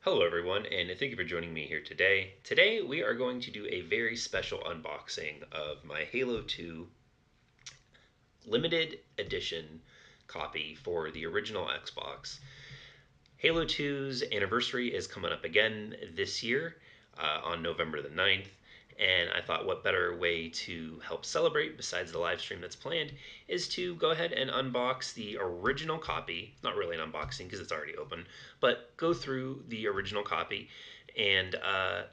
Hello everyone, and thank you for joining me here today. Today we are going to do a very special unboxing of my Halo 2 limited edition copy for the original Xbox. Halo 2's anniversary is coming up again this year on November the 9th, and I thought what better way to help celebrate besides the live stream that's planned is to go ahead and unbox the original copy. Not really an unboxing because it's already open, but go through the original copy and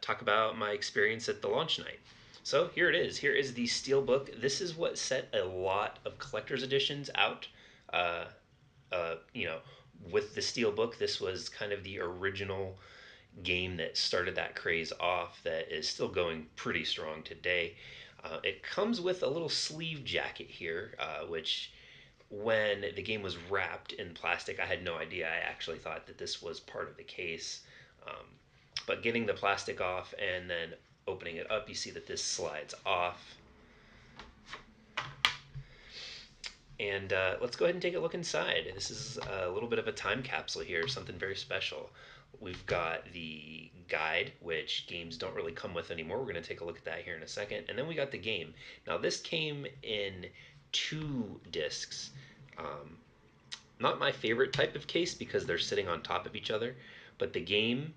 talk about my experience at the launch night. So here it is. Here is the Steelbook. This is what set a lot of collector's editions out. Uh, uh, you know, with the Steelbook, this was kind of the original game that started that craze off that is still going pretty strong today. It comes with a little sleeve jacket here, which when the game was wrapped in plastic, I had no idea. I actually thought that this was part of the case. Um, but getting the plastic off and then opening it up, you see that this slides off. And let's go ahead and take a look inside. This is a little bit of a time capsule here, something very special. We've got the guide, which games don't really come with anymore. We're going to take a look at that here in a second. And then we got the game. Now, this came in 2 discs. Um, Not my favorite type of case because they're sitting on top of each other, but the game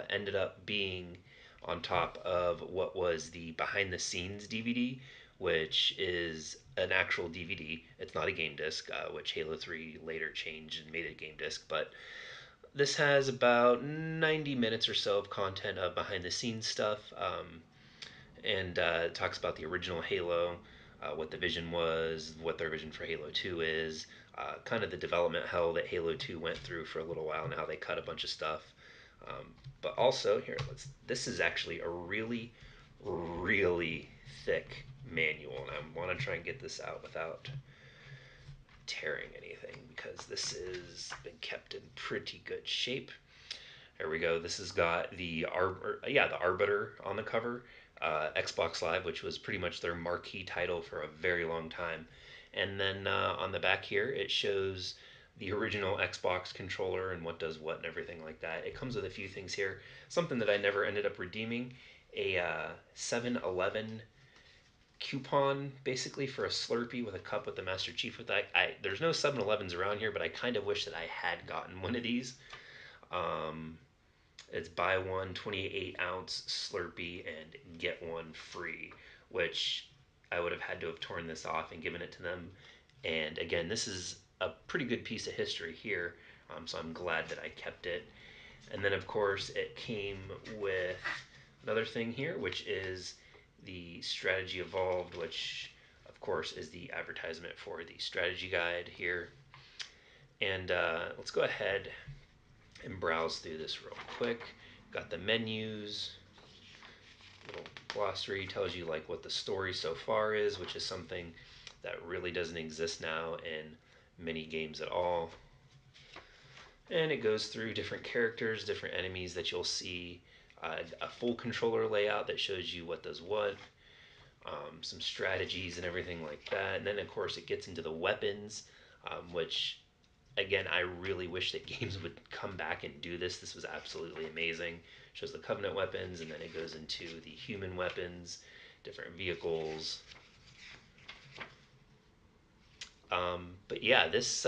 ended up being on top of what was the behind the scenes DVD, which is an actual DVD. It's not a game disc, which Halo 3 later changed and made it a game disc, but this has about 90 minutes or so of content of behind the scenes stuff, and it talks about the original Halo, what the vision was, what their vision for Halo 2 is, kind of the development hell that Halo 2 went through for a little while and how they cut a bunch of stuff. But also, here, this is actually a really, really thick manual, and I want to try and get this out without tearing anything because this has been kept in pretty good shape. There we go. This has got the Arbiter on the cover, Xbox Live, which was pretty much their marquee title for a very long time. And then on the back here, it shows the original Xbox controller and what does what and everything like that. It comes with a few things here. Something that I never ended up redeeming, a 7-Eleven coupon basically for a Slurpee with a cup with the Master Chief with that. There's no 7-Elevens around here, but I kind of wish that I had gotten one of these. Um, it's buy one 28-ounce Slurpee and get one free, which I would have had to have torn this off and given it to them. And again, this is a pretty good piece of history here, so I'm glad that I kept it. And then, of course, it came with another thing here, which is the Strategy Evolved, which, of course, is the advertisement for the strategy guide here. And let's go ahead and browse through this real quick. Got the menus, little glossary tells you like what the story so far is, which is something that really doesn't exist now in many games at all. And it goes through different characters, different enemies that you'll see, a full controller layout that shows you what does what, some strategies and everything like that. And then, of course, it gets into the weapons, which, again, I really wish that games would come back and do this. This was absolutely amazing. Shows the Covenant weapons, and then it goes into the human weapons, different vehicles. But yeah, this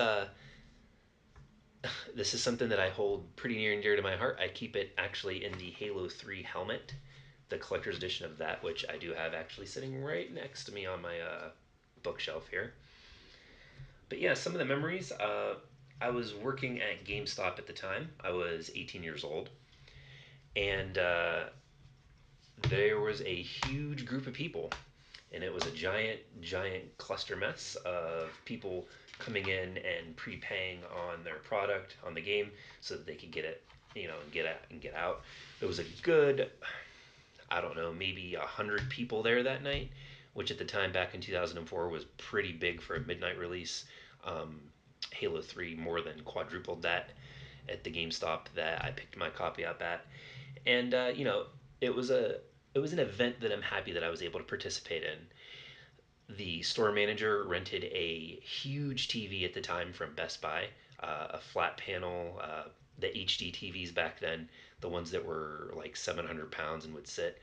is something that I hold pretty near and dear to my heart. I keep it actually in the Halo 3 helmet, the collector's edition of that, which I do have actually sitting right next to me on my bookshelf here. But yeah, some of the memories. I was working at GameStop at the time. I was 18 years old, and there was a huge group of people, and it was a giant, giant cluster mess of people coming in and prepaying on their product on the game so that they could get it, and get out. There was a good, I don't know, maybe 100 people there that night, which at the time back in 2004 was pretty big for a midnight release. Um, Halo 3 more than quadrupled that at the GameStop that I picked my copy up at, and it was an event that I'm happy that I was able to participate in. The store manager rented a huge TV at the time from Best Buy, a flat panel, the HD TVs back then, the ones that were like 700 pounds and would sit.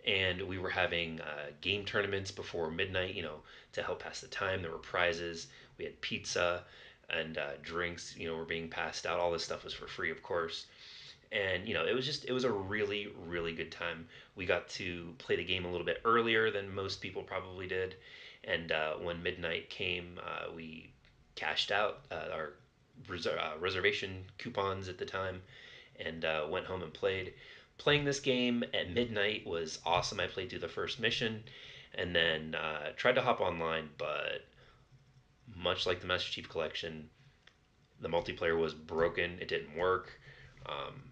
And we were having game tournaments before midnight, to help pass the time. There were prizes. We had pizza and drinks, were being passed out. All this stuff was for free, of course. And it was a really really good time. We got to play the game a little bit earlier than most people probably did, and when midnight came, we cashed out our reservation coupons at the time, and went home and played. Playing this game at midnight was awesome. I played through the first mission, and then tried to hop online, but much like the Master Chief Collection, the multiplayer was broken. It didn't work. Um,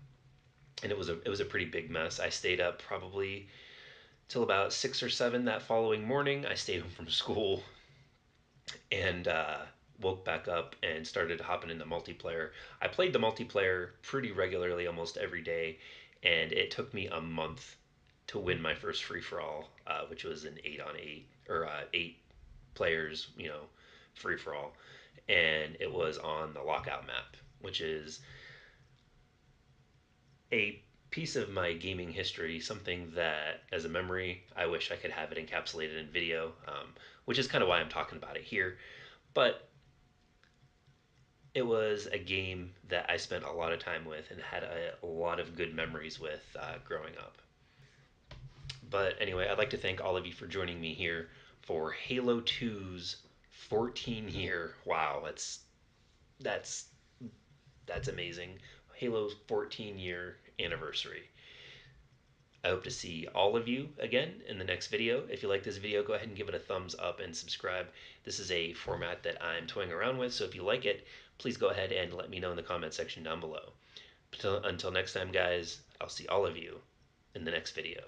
and it was a pretty big mess. I stayed up probably till about 6 or 7 that following morning. I stayed home from school and woke back up and started hopping into multiplayer. I played the multiplayer pretty regularly, almost every day, and it took me a month to win my first free for all, which was an 8 on 8 or 8 players, free for all, and it was on the lockout map, which is a piece of my gaming history, something that, as a memory, I wish I could have it encapsulated in video, which is kind of why I'm talking about it here. But it was a game that I spent a lot of time with and had a lot of good memories with growing up. But anyway, I'd like to thank all of you for joining me here for Halo 2's 14 year. Wow, that's that's amazing. Halo's 14-year anniversary. I hope to see all of you again in the next video. If you like this video, go ahead and give it a thumbs up and subscribe. This is a format that I'm toying around with, so if you like it, please go ahead and let me know in the comment section down below. Until next time, guys, I'll see all of you in the next video.